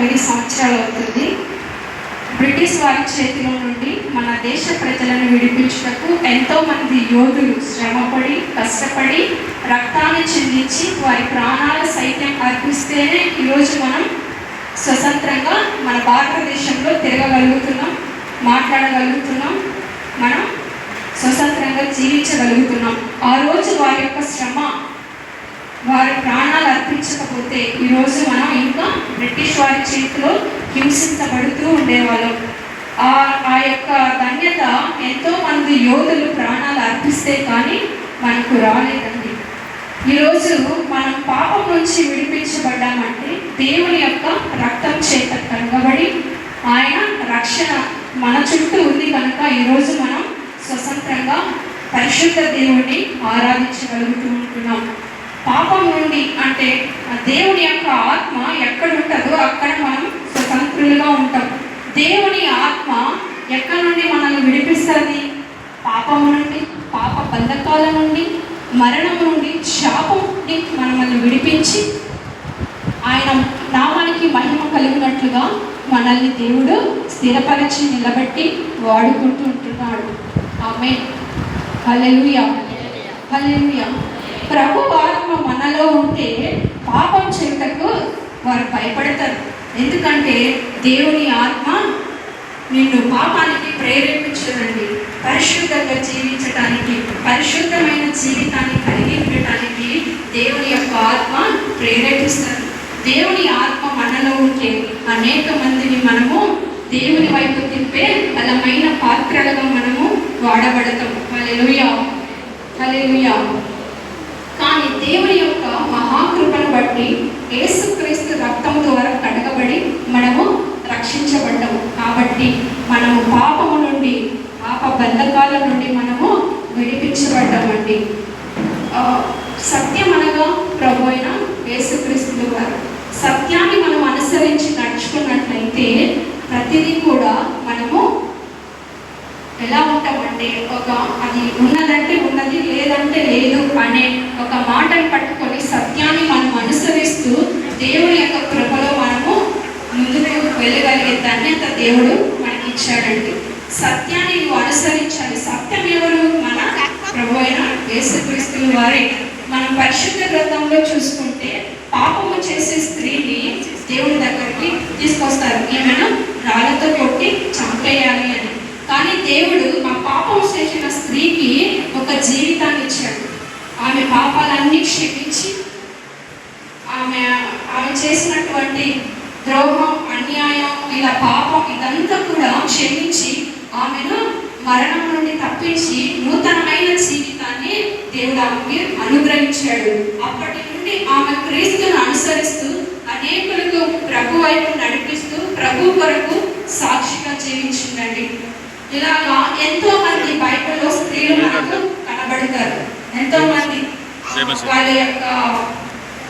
9 సంవత్సరాలు అవుతుంది. బ్రిటిష్ వారి చేతిలో నుండి మన దేశ ప్రజలను విడిపించుటకు ఎంతోమంది యోధులు శ్రమపడి కష్టపడి రక్తాన్ని చిందించి వారి ప్రాణాల సైతం అర్పిస్తేనే ఈరోజు మనం స్వతంత్రంగా మన భారతదేశంలో తిరగగలుగుతున్నాం, మాట్లాడగలుగుతున్నాం, మనం స్వతంత్రంగా జీవించగలుగుతున్నాం. ఆ రోజు వారి యొక్క శ్రమ, వారి ప్రాణాలు అర్పించకపోతే ఈరోజు మనం ఇంకా బ్రిటిష్ వారి చేతిలో హింసించబడుతూ ఉండేవాళ్ళం. ఆ యొక్క ధన్యత ఎంతోమంది యోధులు ప్రాణాలు అర్పిస్తే కానీ మనకు రాలేదండి. ఈరోజు మనం పాపం నుంచి విడిపించబడ్డామంటే దేవుని యొక్క రక్తం చేత కనబడి ఆయన రక్షణ మన చుట్టూ ఉంది కనుక ఈరోజు మనం స్వతంత్రంగా పరిశుద్ధ దేవుణ్ణి ఆరాధించగలుగుతూ ఉంటున్నాం. పాపం నుండి అంటే దేవుని యొక్క ఆత్మ ఎక్కడ ఉంటుందో అక్కడ మనం స్వతంత్రులుగా ఉంటాం. దేవుని ఆత్మ ఎక్కడి నుండి మనల్ని విడిపిస్తుంది? పాపము నుండి, పాప బంధకాల నుండి, మరణం నుండి, శాపం నుండి మనల్ని విడిపించి ఆయన నామానికి మహిమ కలిగినట్లుగా మనల్ని దేవుడు స్థిరపరిచి నిలబెట్టి వాడుకుంటూ ఉంటున్నాడు. ఆమేన్. హల్లెలూయా, హల్లెలూయా. ప్రభు ఆత్మ మనలో ఉంటే పాపం చేయుటకు వారు భయపడతారు. ఎందుకంటే దేవుని ఆత్మ నిన్ను పాపానికి ప్రేరేపించదండి. పరిశుద్ధంగా జీవించడానికి, పరిశుద్ధమైన జీవితాన్ని కలిగి ఉండటానికి దేవుని యొక్క ఆత్మ ప్రేరేపిస్తారు. దేవుని ఆత్మ మనలో ఉంటే అనేక మందిని మనము దేవుని వైపు తిప్పే బలమైన పాత్రలుగా మనము వాడబడతాం. హల్లెలూయా, హల్లెలూయా. కానీ దేవుని యొక్క మహాకృపను బట్టి యేసుక్రీస్తు రక్తం ద్వారా కడగబడి మనము రక్షించబడ్డాము. కాబట్టి మనము పాపము నుండి, పాప బంధకాల నుండి మనము విడిపించబడ్డామండి. సత్యం అనగా ప్రభు అయిన యేసుక్రీస్తు వారు. సత్యాన్ని మనం అనుసరించి నడుచుకున్నట్లయితే ప్రతిదీ కూడా మనము ఎలా ఉంటామంటే అది ఉన్నదంటే ఉన్నది, లేదంటే లేదు అనే ఒక మాటను పట్టుకొని సత్యాన్ని మనం అనుసరిస్తూ దేవుని యొక్క కృపలో మనము ముందుకు వెళ్ళగలిగే ధన్యత దేవుడు మనకి ఇచ్చాడండి. సత్యాన్ని నువ్వు అనుసరించాలి. సత్యం ఎవరు? మన ప్రభు అయిన యేసుక్రీస్తు వారే. మనం పరిశుద్ధ గ్రంథంలో చూసుకుంటే పాపము చేసే స్త్రీని దేవుని దగ్గరికి తీసుకొస్తారు. ఈమెను రాళ్ళతో కొట్టి చంపేయాలి అని. కానీ దేవుడు ఆ పాపం చేసిన స్త్రీకి ఒక జీవితాన్ని ఇచ్చాడు. ఆమె పాపాలన్నీ క్షమించి ఆమె చేసినటువంటి ద్రోహం, అన్యాయం, ఇలా పాపం ఇదంతా కూడా క్షమించి ఆమెను మరణం నుండి తప్పించి నూతనమైన జీవితాన్ని దేవుడు ఆమెకి అనుగ్రహించాడు. అప్పటి నుండి ఆమె క్రీస్తును అనుసరిస్తూ అనేకులకు ప్రభు వైపు నడిపిస్తూ ప్రభు కొరకు సాక్షిగా జీవించిందండి. ఇలాగా ఎంతో మంది బైబిల్లో స్త్రీలు మనకు కనబడతారు. ఎంతో మంది వాళ్ళ యొక్క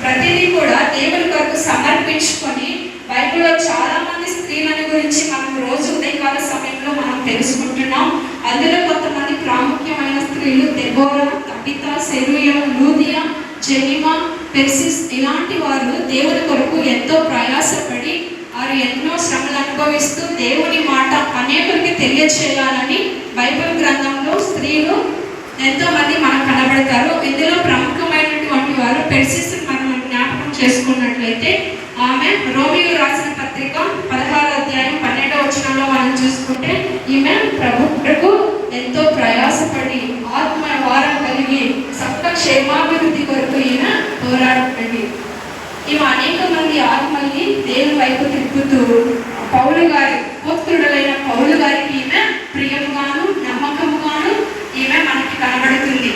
ప్రతిదీ కూడా దేవుని కొరకు సమర్పించుకొని బైబిల్లో చాలా మంది స్త్రీలని గురించి మనం రోజు ఉదయకాల సమయంలో మనం తెలుసుకుంటున్నాం. అందులో కొంతమంది ప్రాముఖ్యమైన స్త్రీలు దెబోరా, తబితా, సెరూయా, లూదియా, జెమిమా, పెర్సిస్ ఇలాంటి వారు దేవుని కొరకు ఎంతో ప్రయాసపడి వారు ఎన్నో శ్రమలు అనుభవిస్తూ దేవుని మాట అనేకులకి తెలియచేయాలని బైబిల్ గ్రంథంలో స్త్రీలు ఎంతో మంది మనకు కనబడతారు. ఇందులో ప్రముఖమైనటువంటి వారు పెర్సిస్ మనం జ్ఞాపకం చేసుకున్నట్లయితే ఆమె రోమియో రాసిన పత్రిక 16వ అధ్యాయం 12వ వచనంలో మనం చూసుకుంటే ఈమె ప్రభువుకు ఎంతో ప్రయాసపడి ఆత్మ వారం కలిగి సప్త క్షేమాభివృద్ధి కొరకు ఈమె పోరాడండి. ఈమె అనేక మంది ఆత్మల్ని దేవుని వైపు తిప్పుతూ పౌలు గారి పుత్రుడైన పౌలు గారికి ఈమె ప్రియముగాను నమ్మకముగాను ఈమె మనకి కనబడుతుంది.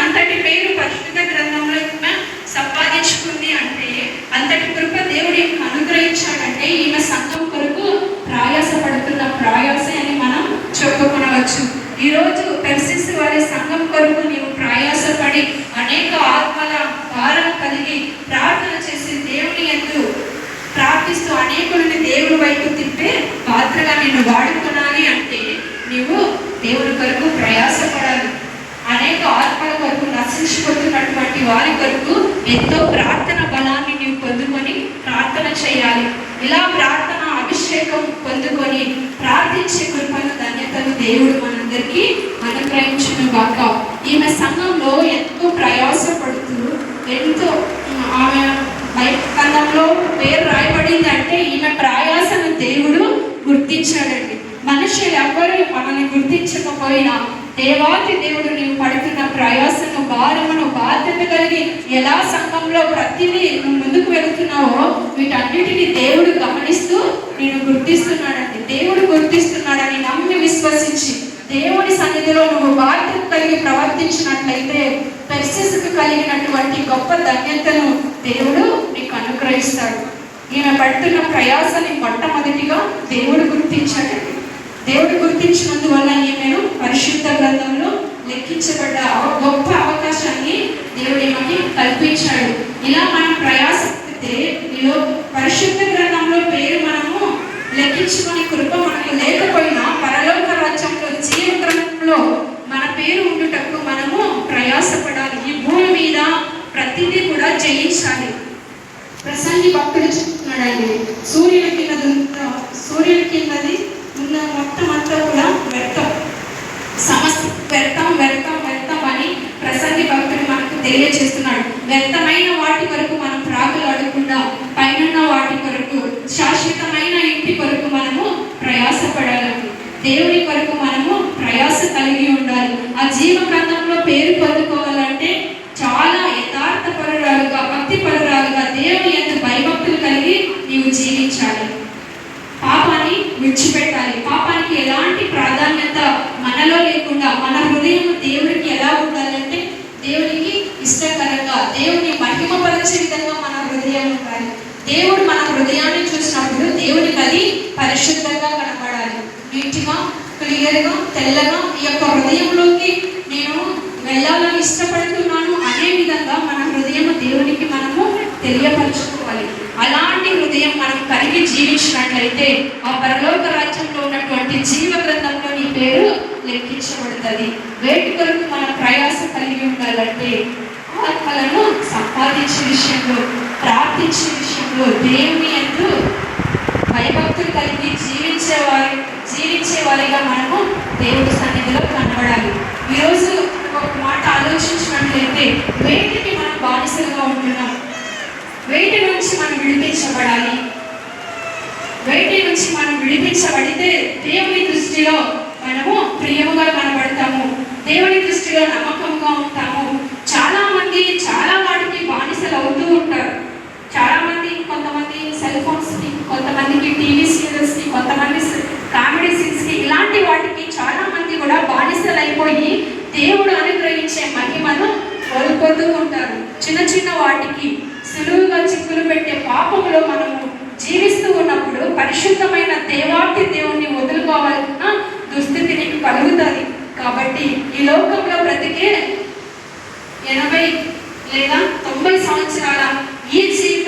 అంతటి పేరు పరిశుద్ధ గ్రంథంలో ఈమె సంపాదించుకుంది అంటే అంతటి కృప దేవుడు అనుగ్రహించాడంటే ఈమె సంఘం కొరకు ప్రయాసపడుతున్న ప్రయాస అని మనం చెప్పుకొనవచ్చు. ఈరోజు పెర్సిస్ వారి సంఘం కొరకు నీవు ప్రయాసపడి అనేక ఆత్మల భారం కలిగి ప్రార్థన చేసి దేవుని యందు ప్రార్థిస్తూ అనేకులని దేవుని వైపు తిప్పే పాత్రగా నిన్ను వాడుకోనాలి అంటే నీవు దేవుని కొరకు ప్రయాసపడాలి. అనేక ఆత్మల కొరకు నశించిపోతున్నటువంటి వారి కొరకు ఎంతో ప్రార్థన బలాన్ని నీవు పొందుకొని ప్రార్థన చేయాలి. ఇలా ప్రార్థన అభిషేకం పొందుకొని ప్రార్థించే కృపను ధన్యతను దేవుడు మనందరికీ అనుగ్రహించును గాక. ఈమె సంఘంలో ఎంతో ప్రయాసపడుతూ ఎంతో ఆమె బైబిల్లో పేరు రాయబడింది అంటే ఈమె ప్రయాసను దేవుడు గుర్తించాడండి. మనుషులు ఎవరు మనల్ని గుర్తించకపోయినా దేవాతి దేవుడు నీవు పడుతున్న ప్రయాసను, భారమును, బాధ్యత కలిగి ఎలా సంఘంలో ప్రతిదీ నువ్వు ముందుకు వెళుతున్నావో వీటన్నిటిని దేవుడు గమనిస్తూ నేను గుర్తిస్తున్నాడండి. దేవుడు గుర్తిస్తున్నాడని నమ్మి విశ్వసించి దేవుని సన్నిధిలో నువ్వు బాధ్యత కలిగి ప్రవర్తించినట్లయితే పెర్సిస్కు కలిగినటువంటి గొప్ప ధన్యతను దేవుడు నీకు అనుగ్రహిస్తాడు. ఈమె పడుతున్న ప్రయాసాన్ని మొట్టమొదటిగా దేవుడు గుర్తించాడండి. దేవుడు గుర్తించినందువల్ల ఈమెను పరిశుద్ధ గ్రంథంలో లెక్కించబడ్డ గొప్ప అవకాశాన్ని దేవుడు ఈమెకి కల్పించాడు. ఇలా మనం ప్రయాసపడితే ఈలో పరిశుద్ధ గ్రంథంలో పేరు మనము లెక్కించుకునే కృప మనకు లేకపోయినా పరలోక రాజ్యంలో జీవ గ్రంథంలో మన పేరు ఉండుటకు మనము ప్రయాసపడాలి. ఈ భూమి మీద ప్రతిదీ కూడా జయించాలి. ప్రసంగి భక్తుడు చెప్తున్నాడండి, సూర్యుని కిందది ఉన్న మొత్తం అంతా కూడా వ్యర్థం, సమస్త వ్యర్థం అని ప్రసంగి భక్తుడు మనకు తెలియజేస్తున్నాడు. వ్యర్థమైన వాటి కొరకు మనం ప్రాకులాడకుండా పైన వాటి కొరకు, శాశ్వతమైన ఇంటి కొరకు మనము ప్రయాసపడాలి. దేవుని కొరకు మనము ప్రయాస కలిగి ఉండాలి. ఆ జీవ గ్రంథంలో పేరు పొందుకోవాలంటే చాలా యథార్థపరురాలుగా, భక్తిపరురాలుగా, దేవుని యందు భయభక్తులు కలిగి నీవు జీవించాలి. పాపాన్ని విడిచిపెట్టాలి. పాపానికి ఎలాంటి ప్రాధాన్యత మనలో లేకుండా మన హృదయం దేవుడికి ఎలా ఉండాలంటే దేవునికి ఇష్టకరంగా, దేవుని మహిమపరిచే విధంగా మన హృదయం ఉండాలి. దేవుడు మన హృదయాన్ని చూసినప్పుడు దేవునికి అది పరిశుద్ధంగా కనపడాలి. నీట్గా, క్లియర్గా, తెల్లగా ఈ యొక్క హృదయంలోకి నేను వెళ్ళాలని ఇష్టపడుతున్నాను అనే విధంగా మన హృదయం దేవునికి మనము తెలియపరచుకోవాలి. అలాంటి హృదయం మనం కలిగి జీవించినట్లయితే ఆ పరలోక రాజ్యంలో ఉన్నటువంటి జీవ గ్రంథంలో నీ పేరు లెక్కించబడుతుంది. వేటి కొరకు మన ప్రయాస కలిగి ఉండాలంటే ఆత్మలను సంపాదించే విషయంలో, ప్రార్థించే విషయంలో, దేవుని యందు భయభక్తులు కలిగి జీవించే వారిగా మనము దేవుడి సన్నిధిలో కనబడాలి. ఈరోజు ఒక మాట ఆలోచించినట్లయితే వేటికి మనం బానిసలుగా ఉంటున్నాం, వేటి నుంచి మనం విడిపించబడాలి. వేటి నుంచి మనం విడిపించబడితే దేవుని దృష్టిలో మనము ప్రియముగా కనబడతాము, దేవుని దృష్టిలో నమ్మకంగా ఉంటాము. చాలా మంది చాలా వాటికి బానిసలు అవుతూ ఉంటారు. చాలా మంది, కొంతమంది సెల్ ఫోన్స్కి, కొంతమందికి టీవీ సీరియల్స్కి, కొంతమంది కామెడీ సీన్స్కి, ఇలాంటి వాటికి చాలా మంది కూడా బానిసలు అయిపోయి దేవుడు అనుగ్రహించే మహిమను కోల్పోతూ ఉంటారు. చిన్న చిన్న వాటికి సులువుగా చిక్కులు పెట్టే పాపంలో మనము జీవిస్తూ ఉన్నప్పుడు పరిశుద్ధమైన దేవాతి దేవుణ్ణి వదులుకోవాలన్న దుస్థితి నీకు కలుగుతుంది. కాబట్టి ఈ లోకంలో బ్రతికే 80 లేదా 90 సంవత్సరాల